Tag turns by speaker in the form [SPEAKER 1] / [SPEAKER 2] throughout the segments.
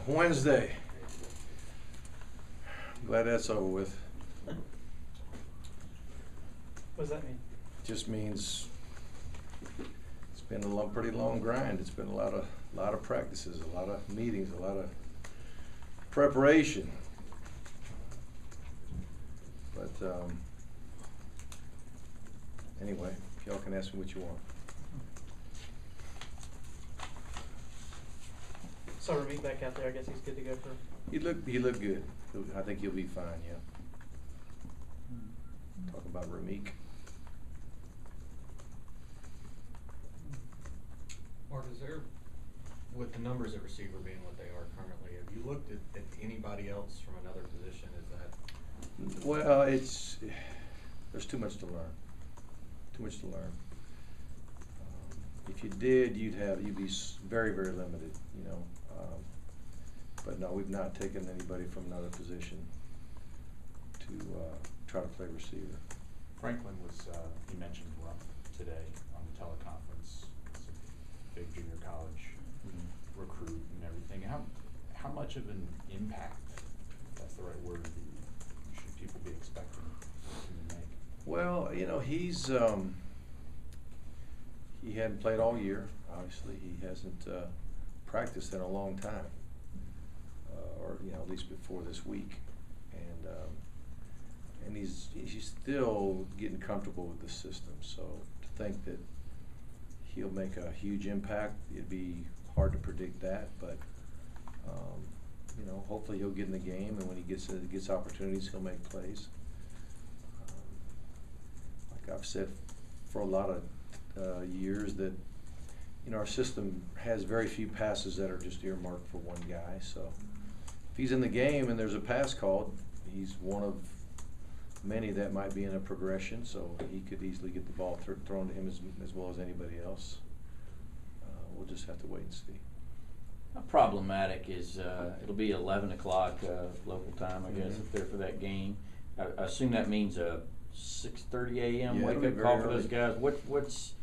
[SPEAKER 1] Wednesday. Glad that's over with.
[SPEAKER 2] What does that mean?
[SPEAKER 1] Just means it's been a pretty long grind. It's been a lot of practices, a lot of meetings, a lot of preparation. But anyway, y'all can ask me what you want.
[SPEAKER 2] So Ramit back out there, I guess he's good to go for.
[SPEAKER 1] He looked good. I think he'll be fine. Yeah. Talk about Ramik.
[SPEAKER 3] Mark, is there, with the numbers at receiver being what they are currently, have you looked at anybody else from another position? Is that?
[SPEAKER 1] Well, there's too much to learn. Too much to learn. If you did, you'd be very, very limited, you know. But no, we've not taken anybody from another position to try to play receiver.
[SPEAKER 4] Franklin was, he mentioned Rump today on the teleconference. It's a big junior college recruit and everything. How much of an impact, if that's the right word, should people be expecting him to make?
[SPEAKER 1] Well, you know, he hadn't played all year. Obviously, he hasn't practiced in a long time, or you know, at least before this week, and he's still getting comfortable with the system. So to think that he'll make a huge impact, it'd be hard to predict that. But you know, hopefully he'll get in the game, and when he gets opportunities, he'll make plays. Like I've said for a lot of years, that you know, our system has very few passes that are just earmarked for one guy. So if he's in the game and there's a pass called, he's one of many that might be in a progression. So he could easily get the ball thrown to him as well as anybody else. We'll just have to wait and see.
[SPEAKER 5] How problematic is it'll be 11 o'clock local time, I guess, if they're for that game. I assume that means a 6:30 a.m.
[SPEAKER 1] Yeah,
[SPEAKER 5] wake
[SPEAKER 1] it'll
[SPEAKER 5] up
[SPEAKER 1] be
[SPEAKER 5] call
[SPEAKER 1] very
[SPEAKER 5] for those
[SPEAKER 1] early.
[SPEAKER 5] guys.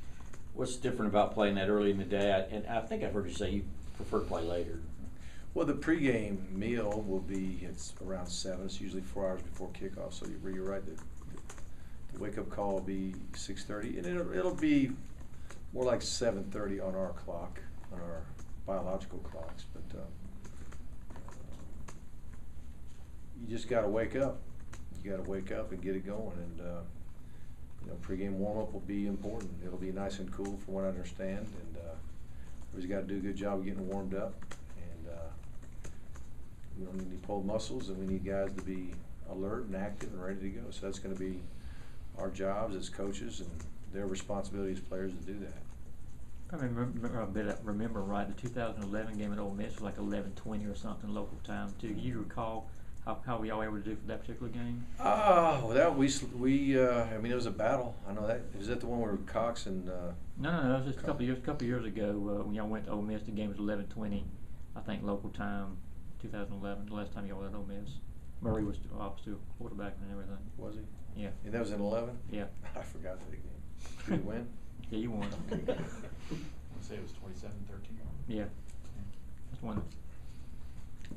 [SPEAKER 5] What's different about playing that early in the day? And I think I've heard you say you prefer to play later.
[SPEAKER 1] Well, the pregame meal will be, it's around 7. It's usually 4 hours before kickoff. So you're right. The wake-up call will be 6:30, and it'll be more like 7:30 on our clock, on our biological clocks. But you just got to wake up. You got to wake up and get it going. And you know, pregame warm-up will be important. It'll be nice and cool, from what I understand. And everybody's got to do a good job of getting warmed up. We don't need any pulled muscles, and we need guys to be alert and active and ready to go. So that's going to be our jobs as coaches and their responsibility as players to do that.
[SPEAKER 6] I remember right, the 2011 game at Ole Miss was like 11:20 or something local time too. Do you recall how we all able to do for that particular game?
[SPEAKER 1] Well, that I mean, it was a battle. I know that. Was that the one where Cox and?
[SPEAKER 6] No. It was just a couple of years ago when y'all went to Ole Miss. The game was 11:20, I think, local time. 2011, the last time y'all were at Ole Miss. Murray was obviously quarterback and everything.
[SPEAKER 1] Was he?
[SPEAKER 6] Yeah.
[SPEAKER 1] And that was in 11?
[SPEAKER 6] Yeah.
[SPEAKER 1] I forgot that game. Did we win?
[SPEAKER 6] Yeah, you won.
[SPEAKER 4] I would say it was 27-13.
[SPEAKER 6] Yeah. That's one.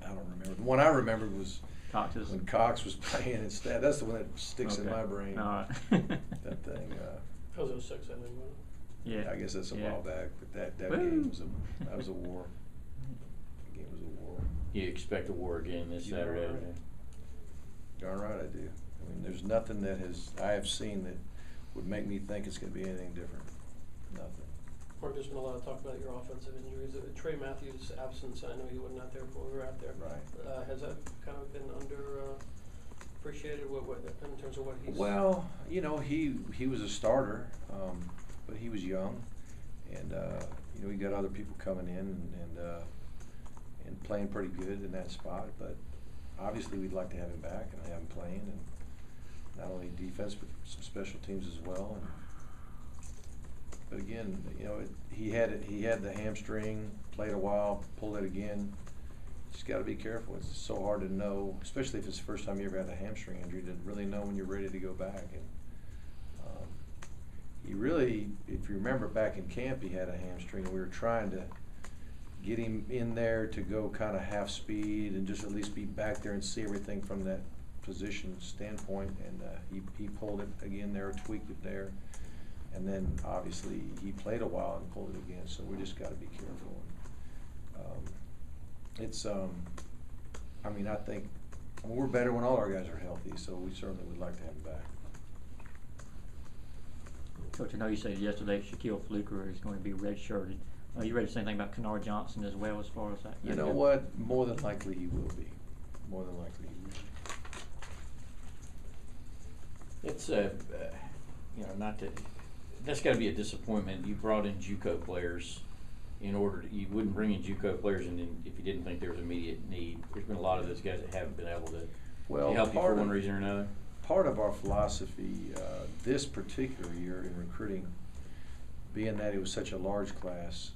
[SPEAKER 1] I don't remember. The one I remember was
[SPEAKER 6] Cox's.
[SPEAKER 1] when Cox was playing instead. That's the one that sticks in my brain.
[SPEAKER 6] All right.
[SPEAKER 1] That thing.
[SPEAKER 2] That was 06, I think, wasn't it?
[SPEAKER 6] Yeah.
[SPEAKER 1] I guess that's a while back, but that
[SPEAKER 6] Woo.
[SPEAKER 1] game was a war. That game was a war.
[SPEAKER 5] You expect a war again this
[SPEAKER 1] You
[SPEAKER 5] Saturday?
[SPEAKER 1] know, darn right I do. I mean, there's nothing that I have seen that would make me think it's going to be anything different. Nothing.
[SPEAKER 2] Mark, there's been a lot of talk about your offensive injuries. Trey Matthews' absence, I know he wasn't out there when we were out there.
[SPEAKER 1] Right.
[SPEAKER 2] Has that kind of been appreciated what in terms of what he's?
[SPEAKER 1] Well, you know, he was a starter, but he was young, and you know, we got other people coming in and playing pretty good in that spot. But obviously, we'd like to have him back and have him playing, and not only defense but some special teams as well. But again, you know, he had the hamstring, played a while, pulled it again. Just got to be careful. It's so hard to know, especially if it's the first time you ever had a hamstring injury, to really know when you're ready to go back. And he really, if you remember back in camp, he had a hamstring. We were trying to get him in there to go kind of half speed and just at least be back there and see everything from that position standpoint. And he pulled it again there, tweaked it there. And then obviously he played a while and pulled it again, so we just got to be careful. I mean, I think we're better when all our guys are healthy, so we certainly would like to have him back.
[SPEAKER 6] Coach, I know you said yesterday Shaquille Fluker is going to be redshirted. You ready to say anything about Kennard Johnson as well as far as that?
[SPEAKER 1] You know what? More than likely he will be. More than likely he will be.
[SPEAKER 5] It's you know, not to. That's got to be a disappointment. You brought in JUCO players in order to, you wouldn't bring in JUCO players if you didn't think there was immediate need. There's been a lot of those guys that haven't been able to help you for one reason or another.
[SPEAKER 1] Part of our philosophy this particular year in recruiting, being that it was such a large class,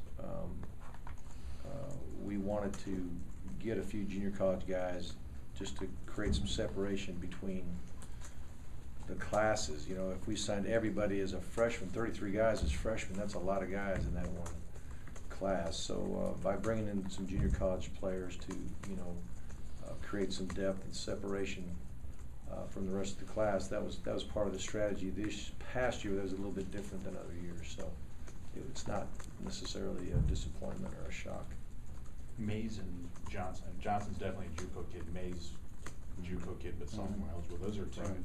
[SPEAKER 1] we wanted to get a few junior college guys just to create some separation between the classes. You know, if we signed everybody as a freshman, 33 guys as freshmen, that's a lot of guys in that one class. So by bringing in some junior college players to, you know, create some depth and separation from the rest of the class, that was part of the strategy. This past year, that was a little bit different than other years, so it's not necessarily a disappointment or a shock.
[SPEAKER 4] Mays and Johnson. Johnson's definitely a JUCO kid. Mays, JUCO kid, but sophomore eligible. Those are two.
[SPEAKER 1] Right.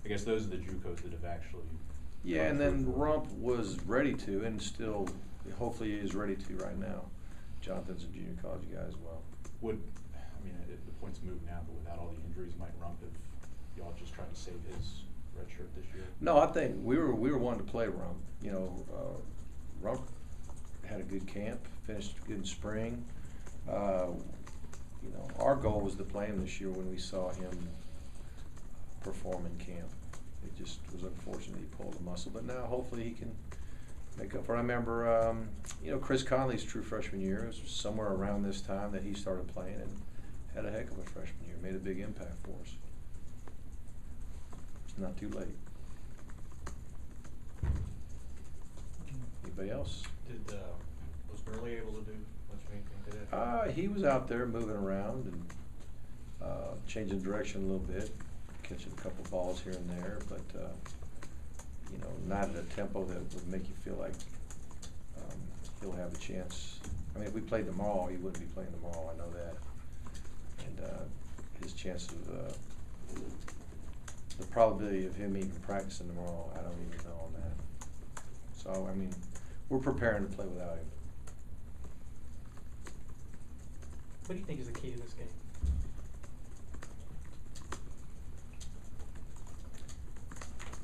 [SPEAKER 4] I guess those are the JUCOs that have actually.
[SPEAKER 1] Yeah, and then Rump was ready to, and still, hopefully, is ready to right now. Jonathan's a junior college guy as well.
[SPEAKER 4] The point's moved now, but without all the injuries, might Rump have y'all just tried to save his red shirt this year?
[SPEAKER 1] No, I think we were wanting to play Rump. You know, Rump had a good camp, finished good in spring. You know, our goal was to play him this year when we saw him perform in camp. It just was unfortunate he pulled a muscle, but now hopefully he can make up for it. I remember, you know, Chris Conley's true freshman year. It was somewhere around this time that he started playing and had a heck of a freshman year. Made a big impact for us. It's not too late. Anybody else?
[SPEAKER 3] Was Burley able to do much of anything today?
[SPEAKER 1] He was out there moving around and changing direction a little bit, catching a couple balls here and there, but you know, not at a tempo that would make you feel like he'll have a chance. I mean, if we played tomorrow, he wouldn't be playing tomorrow. I know that, and his chances of the probability of him even practicing tomorrow, I don't even know on that. So, I mean, we're preparing to play without him.
[SPEAKER 2] What do you think is the key to this game?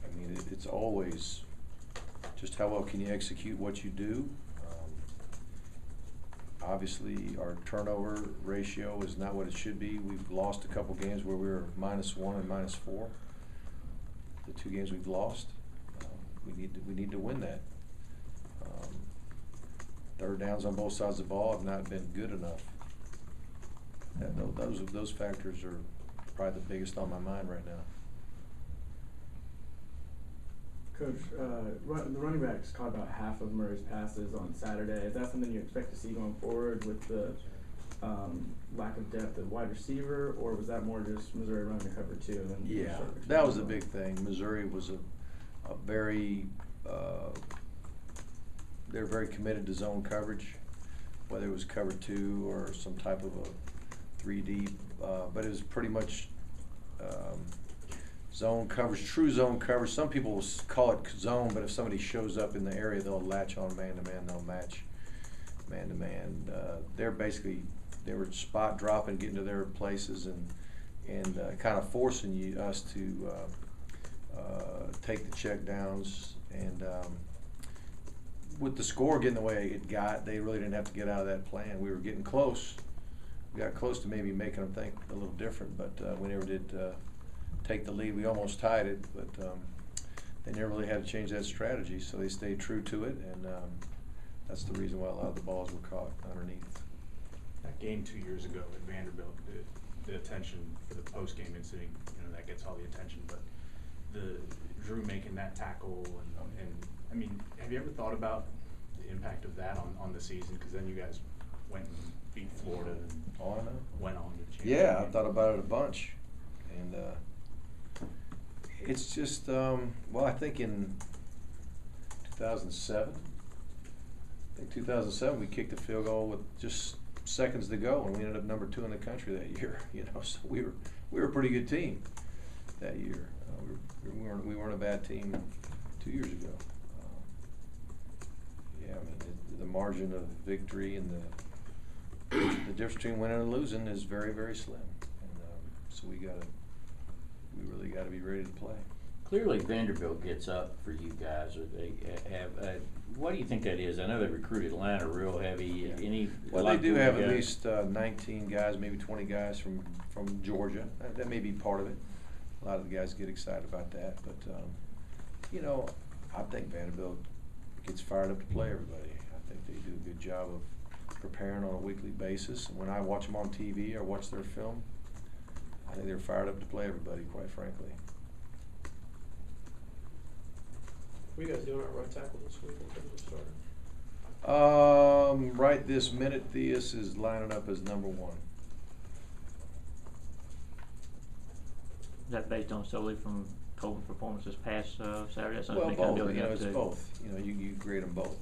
[SPEAKER 1] I mean, it's always just how well can you execute what you do. Obviously, our turnover ratio is not what it should be. We've lost a couple games where we were -1 and -4. The 2 games we've lost, we need to win that. Third downs on both sides of the ball have not been good enough. Those factors are probably the biggest on my mind right now.
[SPEAKER 7] Coach, the running backs caught about half of Murray's passes on Saturday. Is that something you expect to see going forward with the lack of depth at wide receiver, or was that more just Missouri running to cover 2? And then
[SPEAKER 1] Yeah, that was a big thing. Missouri was a very they're very committed to zone coverage, whether it was cover 2 or some type of a 3 deep, but it was pretty much zone coverage, true zone coverage. Some people will call it zone, but if somebody shows up in the area, they'll latch on man-to-man, they'll match man-to-man. They were spot dropping, getting to their places and kind of forcing us to take the check downs. And with the score getting the way it got, they really didn't have to get out of that plan. We were getting close. We got close to maybe making them think a little different, but we never did take the lead. We almost tied it, but they never really had to change that strategy, so they stayed true to it, and that's the reason why a lot of the balls were caught underneath.
[SPEAKER 4] That game 2 years ago at Vanderbilt, the attention for the post-game incident, you know, that gets all the attention, but Drew making that tackle and I mean, have you ever thought about the impact of that on the season? Because then you guys went and beat Florida and
[SPEAKER 1] Oh, I know.
[SPEAKER 4] went on to championship.
[SPEAKER 1] Yeah, I thought about it a bunch, and it's just well, I think in 2007. I think 2007 we kicked a field goal with just seconds to go, and we ended up number 2 in the country that year. You know, so we were a pretty good team that year. We weren't a bad team 2 years ago. Yeah, I mean the margin of victory and the difference between winning and losing is very, very slim, and so we really got to be ready to play.
[SPEAKER 5] Clearly Vanderbilt gets up for you guys, or they have, what do you think that is? I know they recruited Atlanta real heavy.
[SPEAKER 1] Well, they do have at least 19 guys, maybe 20 guys from Georgia. That may be part of it. A lot of the guys get excited about that, but you know, I think Vanderbilt gets fired up to play everybody. I think they do a good job of preparing on a weekly basis, and when I watch them on TV or watch their film, I think they're fired up to play everybody, quite frankly.
[SPEAKER 2] What are you guys doing at right tackle this week in terms of starting?
[SPEAKER 1] Right this minute, Theus is lining up as number 1.
[SPEAKER 6] Is that based on solely from Colton's performance this past Saturday? That's something
[SPEAKER 1] Well,
[SPEAKER 6] they kinda
[SPEAKER 1] both.
[SPEAKER 6] building
[SPEAKER 1] You know,
[SPEAKER 6] up
[SPEAKER 1] it's
[SPEAKER 6] to.
[SPEAKER 1] both. You know, you grade them both.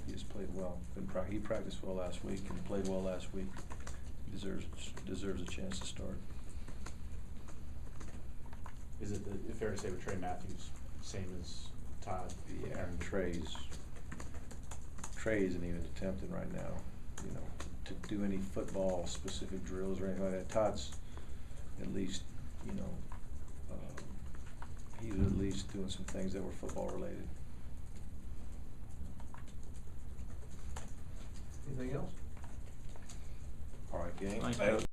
[SPEAKER 1] He just played well. He practiced well last week and played well last week. He deserves a chance to start.
[SPEAKER 4] Is it fair to say with Trey Matthews, same as Todd?
[SPEAKER 1] Yeah, Trey isn't even attempting right now, you know, to do any football specific drills or anything like that. Todd's at least, you know, he's at least doing some things that were football related.
[SPEAKER 2] Anything else?
[SPEAKER 1] All right, gang.
[SPEAKER 6] Thanks, Coach.